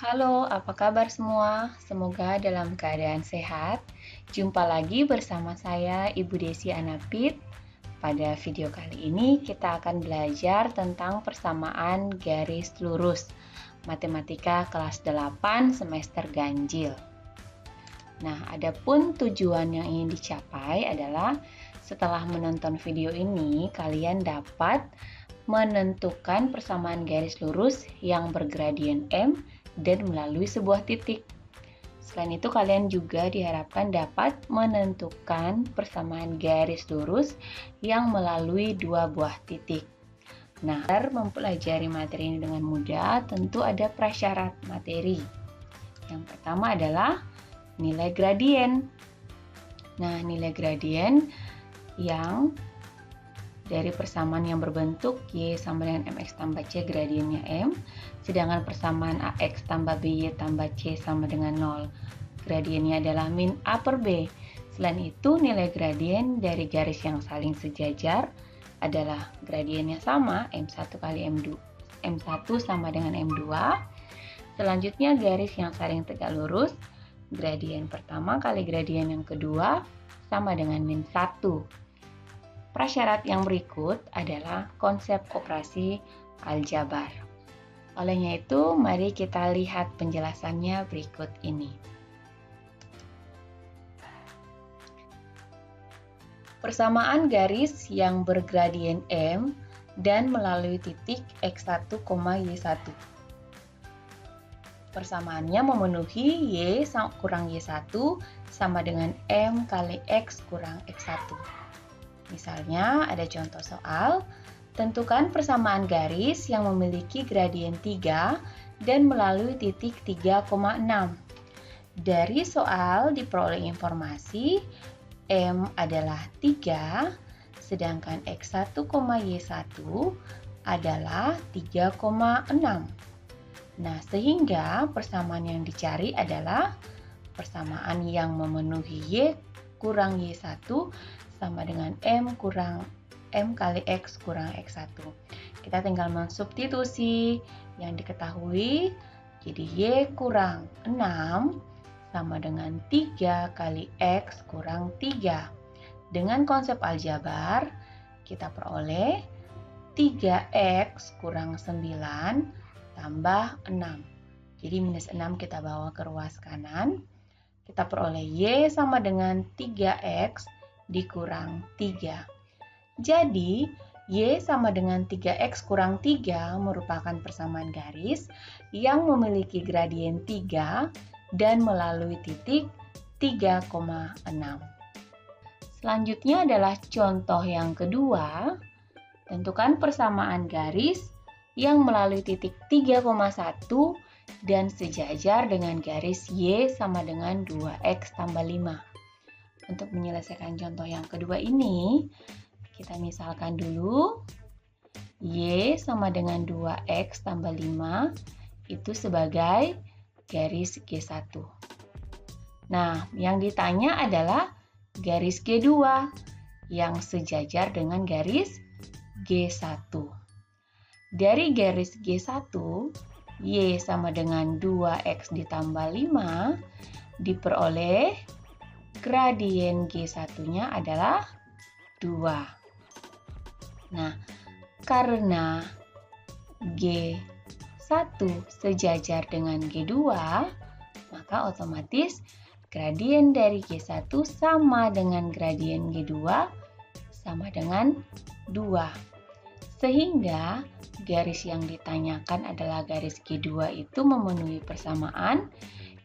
Halo, apa kabar semua? Semoga dalam keadaan sehat. Jumpa lagi bersama saya, Ibu Desi Anapit. Pada video kali ini kita akan belajar tentang persamaan garis lurus. Matematika kelas 8 semester ganjil. Nah, adapun tujuan yang ingin dicapai adalah setelah menonton video ini, kalian dapat menentukan persamaan garis lurus yang bergradien M dan melalui sebuah titik. Selain itu, kalian juga diharapkan dapat menentukan persamaan garis lurus yang melalui dua buah titik. Nah, agar mempelajari materi ini dengan mudah, tentu ada prasyarat materi. Yang pertama adalah nilai gradien. Nah, nilai gradien yang dari persamaan yang berbentuk Y sama dengan MX tambah C gradiennya M, sedangkan persamaan AX tambah BY tambah C sama dengan 0, gradiennya adalah min A per B. Selain itu, nilai gradien dari garis yang saling sejajar adalah gradiennya sama, M1 kali M2, M1 sama dengan M2. Selanjutnya, garis yang saling tegak lurus, gradien pertama kali gradien yang kedua sama dengan min 1. Prasyarat yang berikut adalah konsep operasi aljabar. Olehnya itu, mari kita lihat penjelasannya berikut ini. Persamaan garis yang bergradien M dan melalui titik X1, Y1. Persamaannya memenuhi Y kurang Y1 sama dengan M kali X kurang X1. Misalnya, ada contoh soal, tentukan persamaan garis yang memiliki gradien 3 dan melalui titik 3,6. Dari soal diperoleh informasi, M adalah 3, sedangkan X1, Y1 adalah 3,6. Nah, sehingga persamaan yang dicari adalah persamaan yang memenuhi Y kurang Y1 sama dengan M kali X kurang X1. Kita tinggal mensubstitusi yang diketahui, jadi Y kurang 6 sama dengan 3 kali X kurang 3. Dengan konsep aljabar, kita peroleh 3X kurang 9 tambah 6. Jadi minus 6 kita bawa ke ruas kanan. Kita peroleh Y sama dengan 3X dikurang 3. Jadi, Y sama dengan 3X kurang 3 merupakan persamaan garis yang memiliki gradien 3 dan melalui titik 3,6. Selanjutnya adalah contoh yang kedua. Tentukan persamaan garis yang melalui titik 3,1 dan sejajar dengan garis Y sama dengan 2X tambah 5. Untuk menyelesaikan contoh yang kedua ini, kita misalkan dulu Y sama dengan 2X tambah 5 itu sebagai garis G1. Nah, yang ditanya adalah garis G2 yang sejajar dengan garis G1. Dari garis G1, Y sama dengan 2X ditambah 5 diperoleh gradien G1-nya adalah 2. Nah, karena G1 sejajar dengan G2, maka otomatis gradien dari G1 sama dengan gradien G2 sama dengan 2. Sehingga garis yang ditanyakan adalah garis G2 itu memenuhi persamaan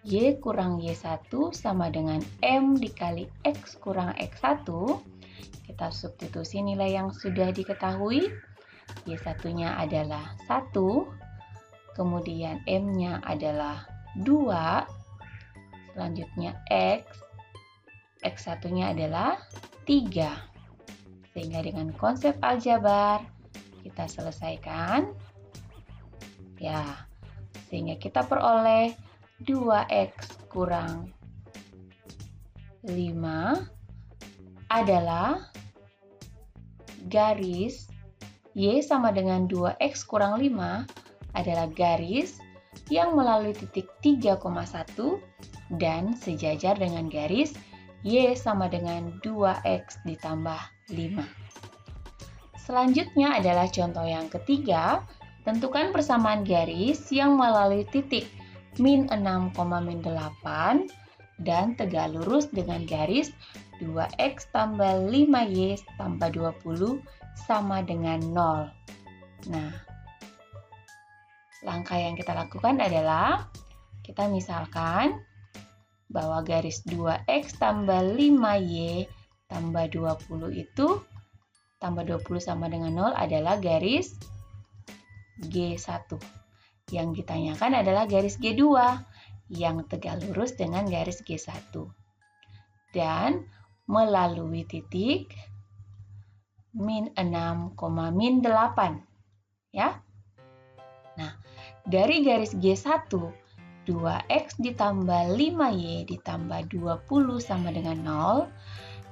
Y kurang Y1 sama dengan M dikali X kurang X1. Kita substitusi nilai yang sudah diketahui. Y1-nya adalah 1, kemudian M-nya adalah 2, selanjutnya X, X1-nya adalah 3. Sehingga dengan konsep aljabar, kita selesaikan. Ya, sehingga kita peroleh 2X kurang 5 adalah garis Y sama dengan 2X kurang 5 adalah garis yang melalui titik 3,1 dan sejajar dengan garis Y sama dengan 2X ditambah 5. Selanjutnya adalah contoh yang ketiga. Tentukan persamaan garis yang melalui titik min 6, min 8 dan tegak lurus dengan garis 2X tambah 5Y tambah 20 sama dengan 0. Nah, langkah yang kita lakukan adalah kita misalkan bahwa garis 2X tambah 5Y tambah 20 itu tambah 20 sama dengan 0 adalah garis G1. Yang ditanyakan adalah garis G2 yang tegak lurus dengan garis G1 dan melalui titik min 6, min 8 ya. Nah, dari garis G1 2X ditambah 5Y ditambah 20 sama dengan 0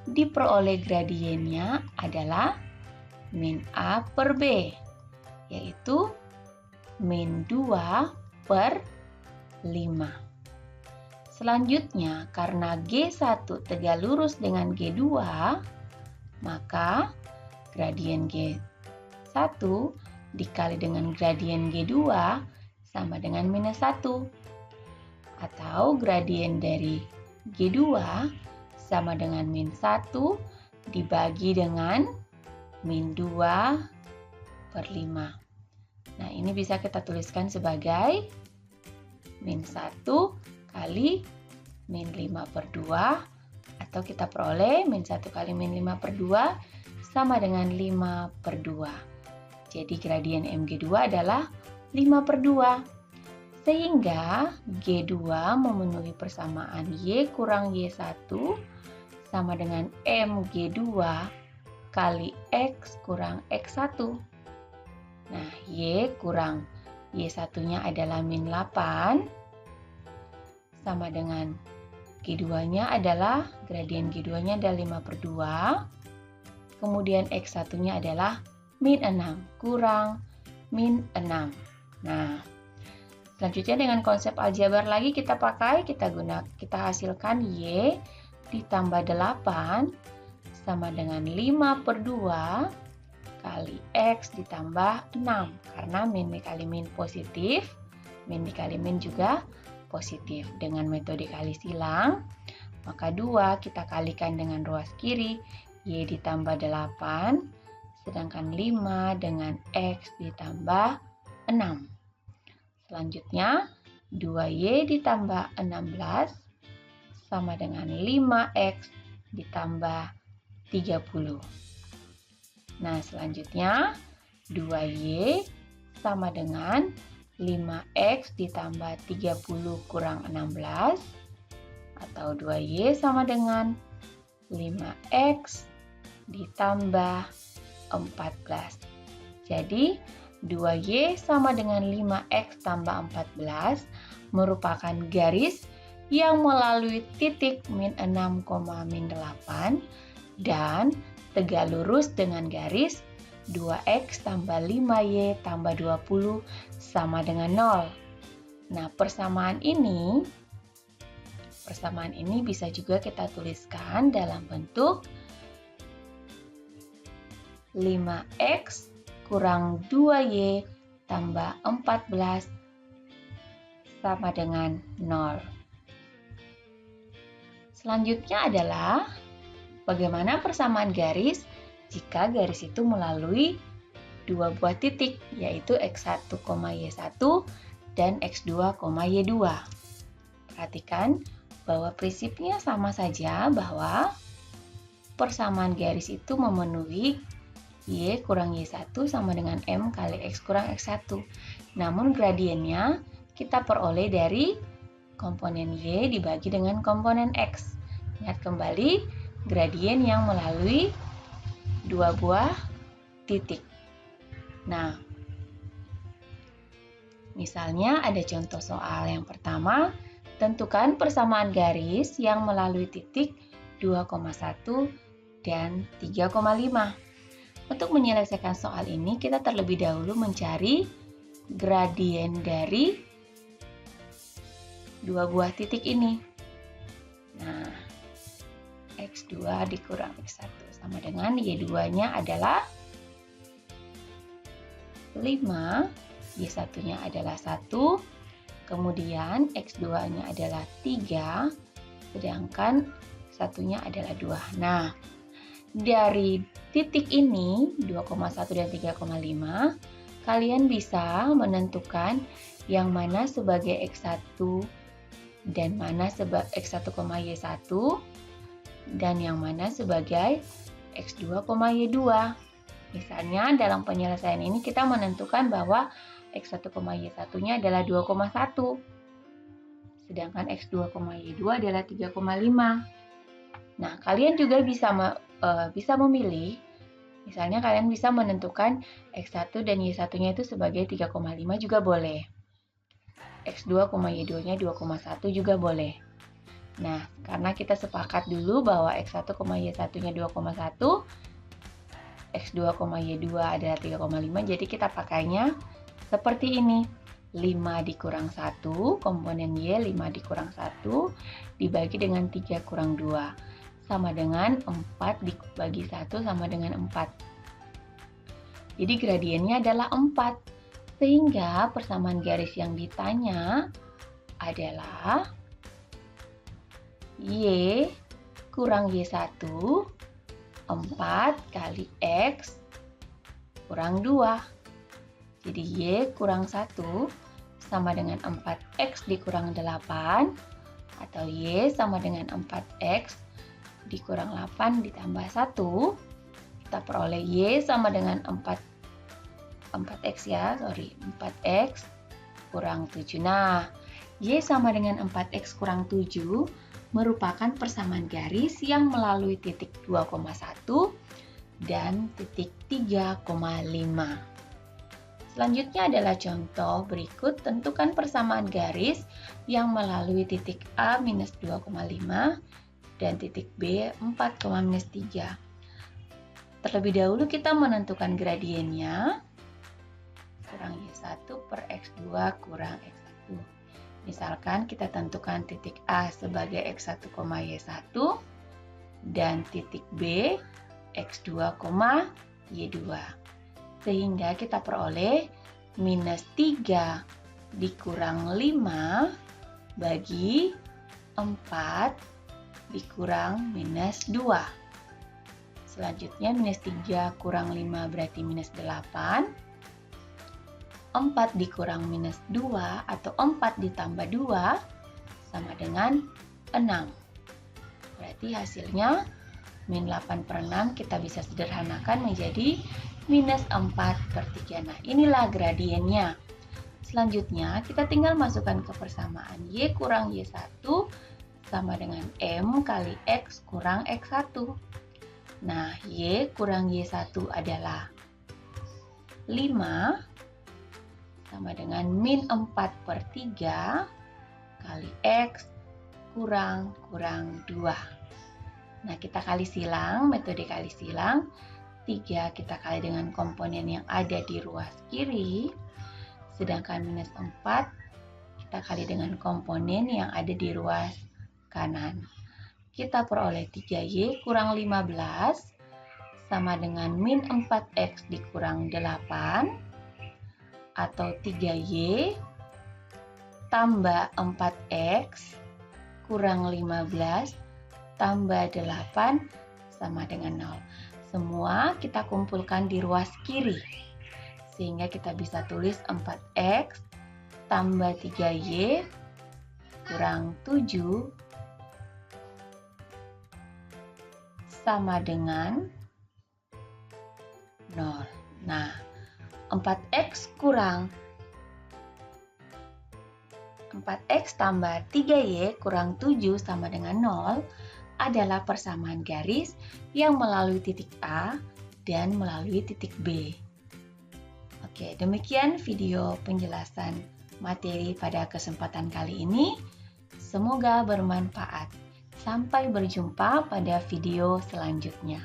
diperoleh gradiennya adalah min A per B, yaitu min 2 per 5. Selanjutnya, karena G1 tegak lurus dengan G2, maka gradien G1 dikali dengan gradien G2 sama dengan minus 1. Atau gradien dari G2 sama dengan min 1 dibagi dengan min 2 per 5. Nah, ini bisa kita tuliskan sebagai min 1 kali min 5 per 2, atau kita peroleh min 1 kali min 5 per 2 sama dengan 5 per 2. Jadi gradien MG2 adalah 5 per 2. Sehingga G2 memenuhi persamaan Y kurang Y1 sama dengan MG2 kali X kurang X1. Nah, Y kurang Y1-nya adalah min 8 sama dengan G2-nya adalah, gradien G2-nya adalah 5 per 2. Kemudian X1-nya adalah min 6 kurang min 6. Nah, selanjutnya dengan konsep aljabar lagi kita pakai, kita hasilkan Y ditambah 8 sama dengan 5 per 2 kali X ditambah 6. Karena min dikali min positif, min dikali min juga positif. Dengan metode kali silang, maka 2 kita kalikan dengan ruas kiri, Y ditambah 8, sedangkan 5 dengan X ditambah 6. Selanjutnya, 2Y ditambah 16 sama dengan 5X ditambah 30. Nah, selanjutnya 2Y sama dengan 5X ditambah 30 kurang 16, atau 2Y sama dengan 5X ditambah 14. Jadi, 2Y sama dengan 5X tambah 14 merupakan garis yang melalui titik min 6, min 8 dan tegak lurus dengan garis 2X tambah 5Y tambah 20 sama dengan 0. Nah, persamaan ini bisa juga kita tuliskan dalam bentuk 5X kurang 2Y tambah 14 sama dengan 0. Selanjutnya adalah bagaimana persamaan garis jika garis itu melalui dua buah titik, yaitu X1, Y1 dan X2, Y2. Perhatikan bahwa prinsipnya sama saja, bahwa persamaan garis itu memenuhi Y kurang Y1 sama dengan M kali X kurang X1. Namun gradiennya kita peroleh dari komponen Y dibagi dengan komponen X. Ingat kembali, gradien yang melalui dua buah titik. Nah, misalnya ada contoh soal yang pertama, tentukan persamaan garis yang melalui titik 2,1 dan 3,5. Untuk menyelesaikan soal ini, kita terlebih dahulu mencari gradien dari dua buah titik ini. Nah, X2 dikurang X1 sama dengan Y2-nya adalah 5, Y1-nya adalah 1, kemudian X2-nya adalah 3, sedangkan satunya adalah 2. Nah, dari titik ini 2,1 dan 3,5, kalian bisa menentukan yang mana sebagai X1 dan mana sebagai X1, Y1 dan yang mana sebagai X2, Y2. Misalnya dalam penyelesaian ini kita menentukan bahwa X1, Y1-nya adalah 2,1. Sedangkan X2, Y2 adalah 3,5. Nah, kalian juga bisa memilih, misalnya kalian bisa menentukan X1 dan Y1-nya itu sebagai 3,5 juga boleh. X2, Y2-nya 2,1 juga boleh. Nah, karena kita sepakat dulu bahwa X1, Y1-nya 2,1, X2, Y2 adalah 3,5, jadi kita pakainya seperti ini. 5 dikurang 1, komponen Y 5 dikurang 1, dibagi dengan 3 kurang 2. Sama dengan 4 dibagi 1 sama dengan 4. Jadi gradiennya adalah 4. Sehingga persamaan garis yang ditanya adalah Y kurang Y1, 4 kali X kurang 2. Jadi Y kurang 1 sama dengan 4X dikurang 8, atau Y sama dengan 4X dikurang 8 ditambah 1. Kita peroleh Y sama dengan 4X 4X kurang 7. Nah, Y sama dengan 4X kurang 7 merupakan persamaan garis yang melalui titik 2,1 dan titik 3,5. Selanjutnya adalah contoh berikut, tentukan persamaan garis yang melalui titik A minus 2,5 dan titik B 4,-3. Terlebih dahulu kita menentukan gradiennya, kurang Y1 per X2 kurang X1. Misalkan kita tentukan titik A sebagai X1, Y1 dan titik B X2, Y2. Sehingga kita peroleh minus 3 dikurang 5 bagi 4 dikurang minus 2. Selanjutnya minus 3 kurang 5 berarti minus 8. 4 dikurang minus 2 atau 4 ditambah 2 sama dengan 6. Berarti hasilnya min 8 per 6 kita bisa sederhanakan menjadi minus 4 per 3. Nah, inilah gradiennya. Selanjutnya kita tinggal masukkan ke persamaan Y kurang Y1 sama dengan M kali X kurang X1. Nah, Y kurang Y1 adalah 5 sama dengan min 4 per 3 kali X kurang 2. Nah, kita kali silang, metode kali silang. 3 kita kali dengan komponen yang ada di ruas kiri, sedangkan minus 4 kita kali dengan komponen yang ada di ruas kanan. Kita peroleh 3Y kurang 15 sama dengan min 4X dikurang 8, atau 3Y tambah 4X kurang 15 tambah 8 sama dengan 0. Semua kita kumpulkan di ruas kiri. Sehingga kita bisa tulis 4X tambah 3Y kurang 7 sama dengan 0. Nah, 4X tambah 3Y kurang 7 sama dengan 0 adalah persamaan garis yang melalui titik A dan melalui titik B. Oke, demikian video penjelasan materi pada kesempatan kali ini. Semoga bermanfaat. Sampai berjumpa pada video selanjutnya.